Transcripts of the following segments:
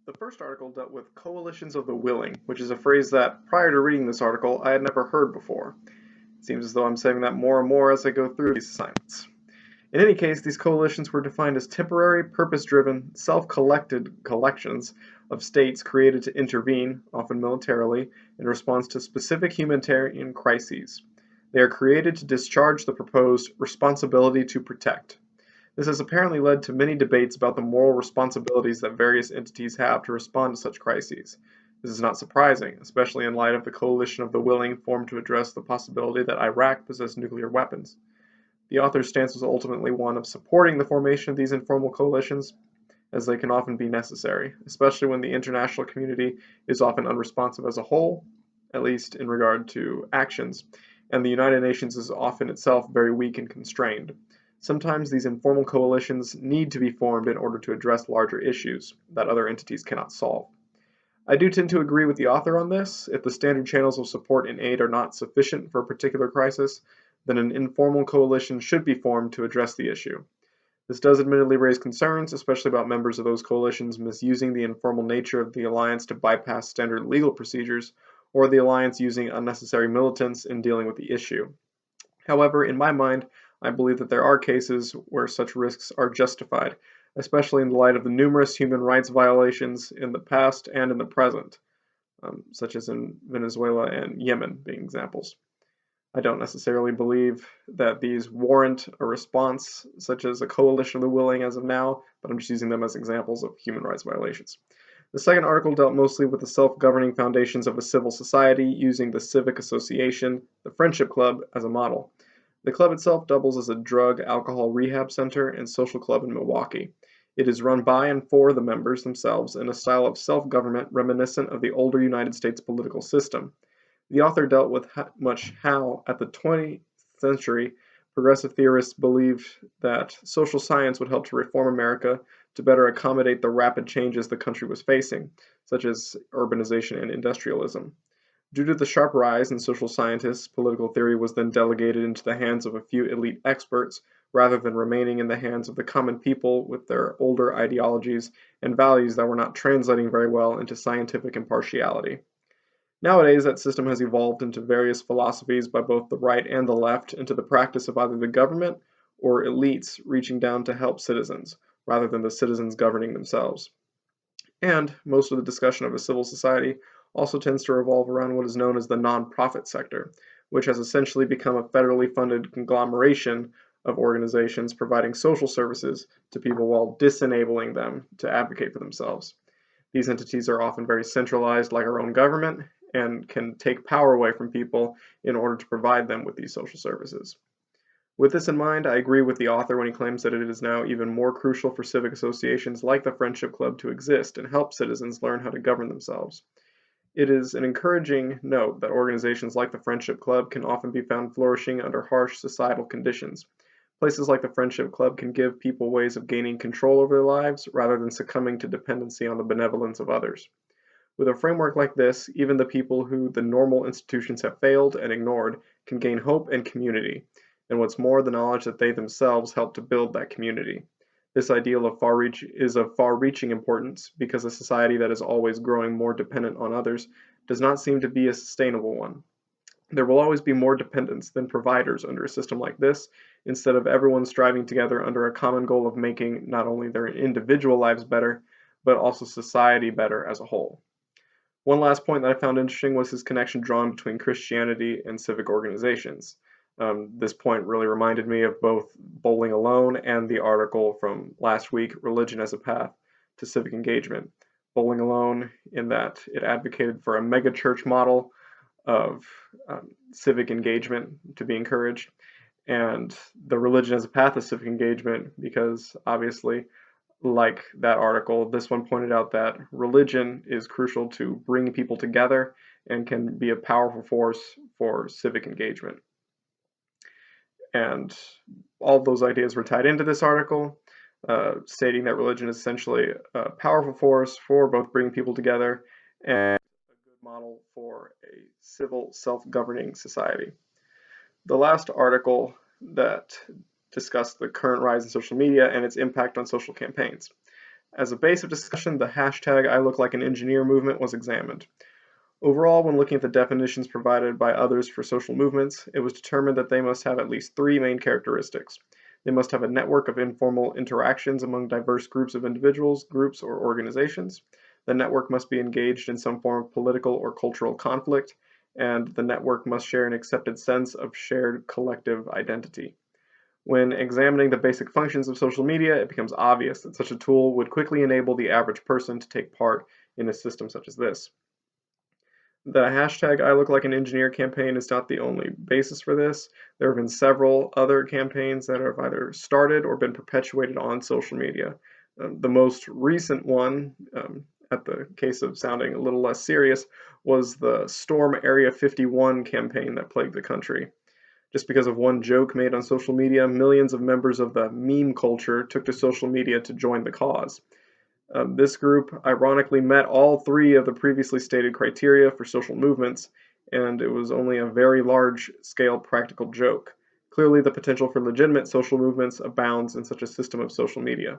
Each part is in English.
The first article dealt with coalitions of the willing, which is a phrase that, prior to reading this article, I had never heard before. It seems as though I'm saying that more and more as I go through these assignments. In any case, these coalitions were defined as temporary, purpose-driven, self-collected collections of states created to intervene, often militarily, in response to specific humanitarian crises. They are created to discharge the proposed responsibility to protect. This has apparently led to many debates about the moral responsibilities that various entities have to respond to such crises. This is not surprising, especially in light of the coalition of the willing formed to address the possibility that Iraq possessed nuclear weapons. The author's stance was ultimately one of supporting the formation of these informal coalitions, as they can often be necessary, especially when the international community is often unresponsive as a whole, at least in regard to actions, and the United Nations is often itself very weak and constrained. Sometimes these informal coalitions need to be formed in order to address larger issues that other entities cannot solve. I do tend to agree with the author on this. If the standard channels of support and aid are not sufficient for a particular crisis, then an informal coalition should be formed to address the issue. This does admittedly raise concerns, especially about members of those coalitions misusing the informal nature of the alliance to bypass standard legal procedures, or the alliance using unnecessary militants in dealing with the issue. However, in my mind, I believe that there are cases where such risks are justified, especially in the light of the numerous human rights violations in the past and in the present, such as in Venezuela and Yemen being examples. I don't necessarily believe that these warrant a response, such as a coalition of the willing as of now, but I'm just using them as examples of human rights violations. The second article dealt mostly with the self-governing foundations of a civil society using the civic association, the Friendship Club, as a model. The club itself doubles as a drug alcohol rehab center and social club in Milwaukee. It is run by and for the members themselves in a style of self-government reminiscent of the older United States political system. The author dealt with much how, at the 20th century, progressive theorists believed that social science would help to reform America to better accommodate the rapid changes the country was facing, such as urbanization and industrialism. Due to the sharp rise in social scientists, political theory was then delegated into the hands of a few elite experts rather than remaining in the hands of the common people with their older ideologies and values that were not translating very well into scientific impartiality. Nowadays, that system has evolved into various philosophies by both the right and the left into the practice of either the government or elites reaching down to help citizens, rather than the citizens governing themselves. And most of the discussion of a civil society also tends to revolve around what is known as the nonprofit sector, which has essentially become a federally funded conglomeration of organizations providing social services to people while disenabling them to advocate for themselves. These entities are often very centralized, like our own government, and can take power away from people in order to provide them with these social services. With this in mind, I agree with the author when he claims that it is now even more crucial for civic associations like the Friendship Club to exist and help citizens learn how to govern themselves. It is an encouraging note that organizations like the Friendship Club can often be found flourishing under harsh societal conditions. Places like the Friendship Club can give people ways of gaining control over their lives rather than succumbing to dependency on the benevolence of others. With a framework like this, even the people who the normal institutions have failed and ignored can gain hope and community, and what's more, the knowledge that they themselves helped to build that community. This ideal of is of far-reaching importance because a society that is always growing more dependent on others does not seem to be a sustainable one. There will always be more dependents than providers under a system like this, instead of everyone striving together under a common goal of making not only their individual lives better, but also society better as a whole. One last point that I found interesting was his connection drawn between Christianity and civic organizations. This point really reminded me of both Bowling Alone and the article from last week, Religion as a Path to Civic Engagement. Bowling Alone, in that it advocated for a megachurch model of civic engagement to be encouraged, and the Religion as a Path to Civic Engagement, because obviously like that article, this one pointed out that religion is crucial to bring people together and can be a powerful force for civic engagement. And all of those ideas were tied into this article, stating that religion is essentially a powerful force for both bringing people together and a good model for a civil self-governing society. The last article that discussed the current rise in social media and its impact on social campaigns. As a base of discussion, the hashtag #ILookLikeAnEngineer movement was examined. Overall, when looking at the definitions provided by others for social movements, it was determined that they must have at least three main characteristics. They must have a network of informal interactions among diverse groups of individuals, groups, or organizations. The network must be engaged in some form of political or cultural conflict, and the network must share an accepted sense of shared collective identity. When examining the basic functions of social media, it becomes obvious that such a tool would quickly enable the average person to take part in a system such as this. The hashtag #ILookLikeAnEngineer campaign is not the only basis for this. There have been several other campaigns that have either started or been perpetuated on social media. The most recent one, at the case of sounding a little less serious, was the Storm Area 51 campaign that plagued the country. Just because of one joke made on social media, millions of members of the meme culture took to social media to join the cause. This group ironically met all three of the previously stated criteria for social movements, and it was only a very large-scale practical joke. Clearly, the potential for legitimate social movements abounds in such a system of social media.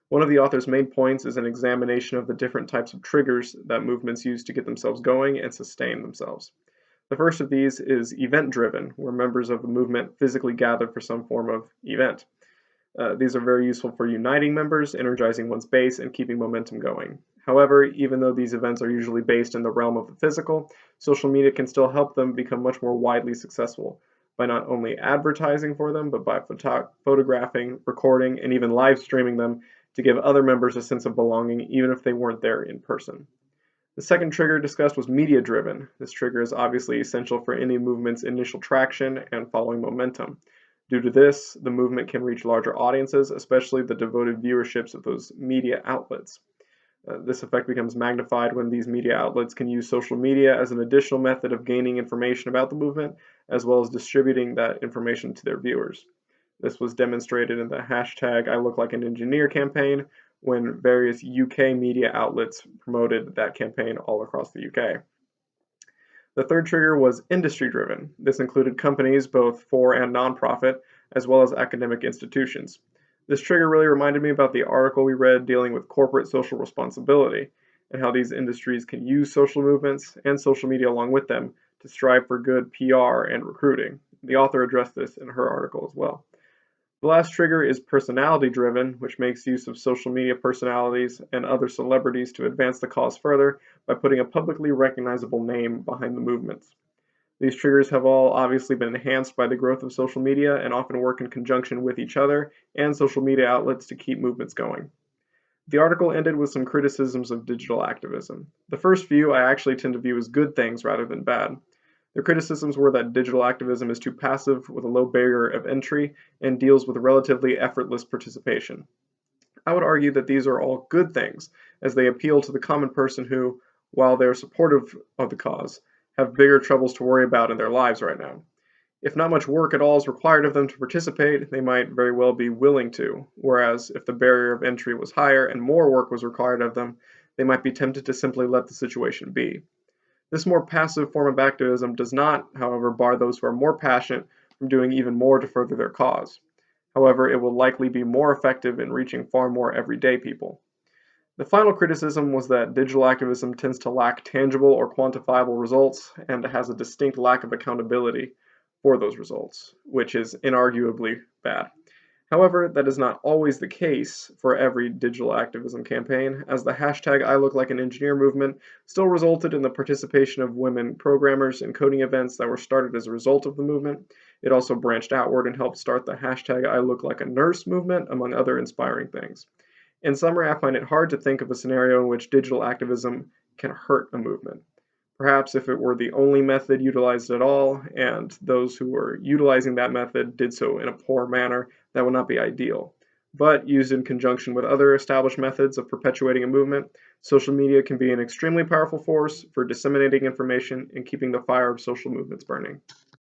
One of the author's main points is an examination of the different types of triggers that movements use to get themselves going and sustain themselves. The first of these is event-driven, where members of the movement physically gather for some form of event. These are very useful for uniting members, energizing one's base, and keeping momentum going. However, even though these events are usually based in the realm of the physical, social media can still help them become much more widely successful by not only advertising for them, but by photographing, recording, and even live streaming them to give other members a sense of belonging, even if they weren't there in person. The second trigger discussed was media-driven. This trigger is obviously essential for any movement's initial traction and following momentum. Due to this, the movement can reach larger audiences, especially the devoted viewerships of those media outlets. This effect becomes magnified when these media outlets can use social media as an additional method of gaining information about the movement, as well as distributing that information to their viewers. This was demonstrated in the hashtag #ILookLikeAnEngineer campaign, when various UK media outlets promoted that campaign all across the UK. The third trigger was industry-driven. This included companies, both for and nonprofit, as well as academic institutions. This trigger really reminded me about the article we read dealing with corporate social responsibility and how these industries can use social movements and social media along with them to strive for good PR and recruiting. The author addressed this in her article as well. The last trigger is personality-driven, which makes use of social media personalities and other celebrities to advance the cause further by putting a publicly recognizable name behind the movements. These triggers have all obviously been enhanced by the growth of social media and often work in conjunction with each other and social media outlets to keep movements going. The article ended with some criticisms of digital activism. The first few I actually tend to view as good things rather than bad. The criticisms were that digital activism is too passive with a low barrier of entry and deals with relatively effortless participation. I would argue that these are all good things, as they appeal to the common person who, while they are supportive of the cause, have bigger troubles to worry about in their lives right now. If not much work at all is required of them to participate, they might very well be willing to, whereas if the barrier of entry was higher and more work was required of them, they might be tempted to simply let the situation be. This more passive form of activism does not, however, bar those who are more passionate from doing even more to further their cause. However, it will likely be more effective in reaching far more everyday people. The final criticism was that digital activism tends to lack tangible or quantifiable results and has a distinct lack of accountability for those results, which is inarguably bad. However, that is not always the case for every digital activism campaign, as the hashtag #ILookLikeAnEngineer movement still resulted in the participation of women programmers in coding events that were started as a result of the movement. It also branched outward and helped start the hashtag #ILookLikeANurse movement, among other inspiring things. In summary, I find it hard to think of a scenario in which digital activism can hurt a movement. Perhaps if it were the only method utilized at all, and those who were utilizing that method did so in a poor manner, that would not be ideal. But used in conjunction with other established methods of perpetuating a movement, social media can be an extremely powerful force for disseminating information and keeping the fire of social movements burning.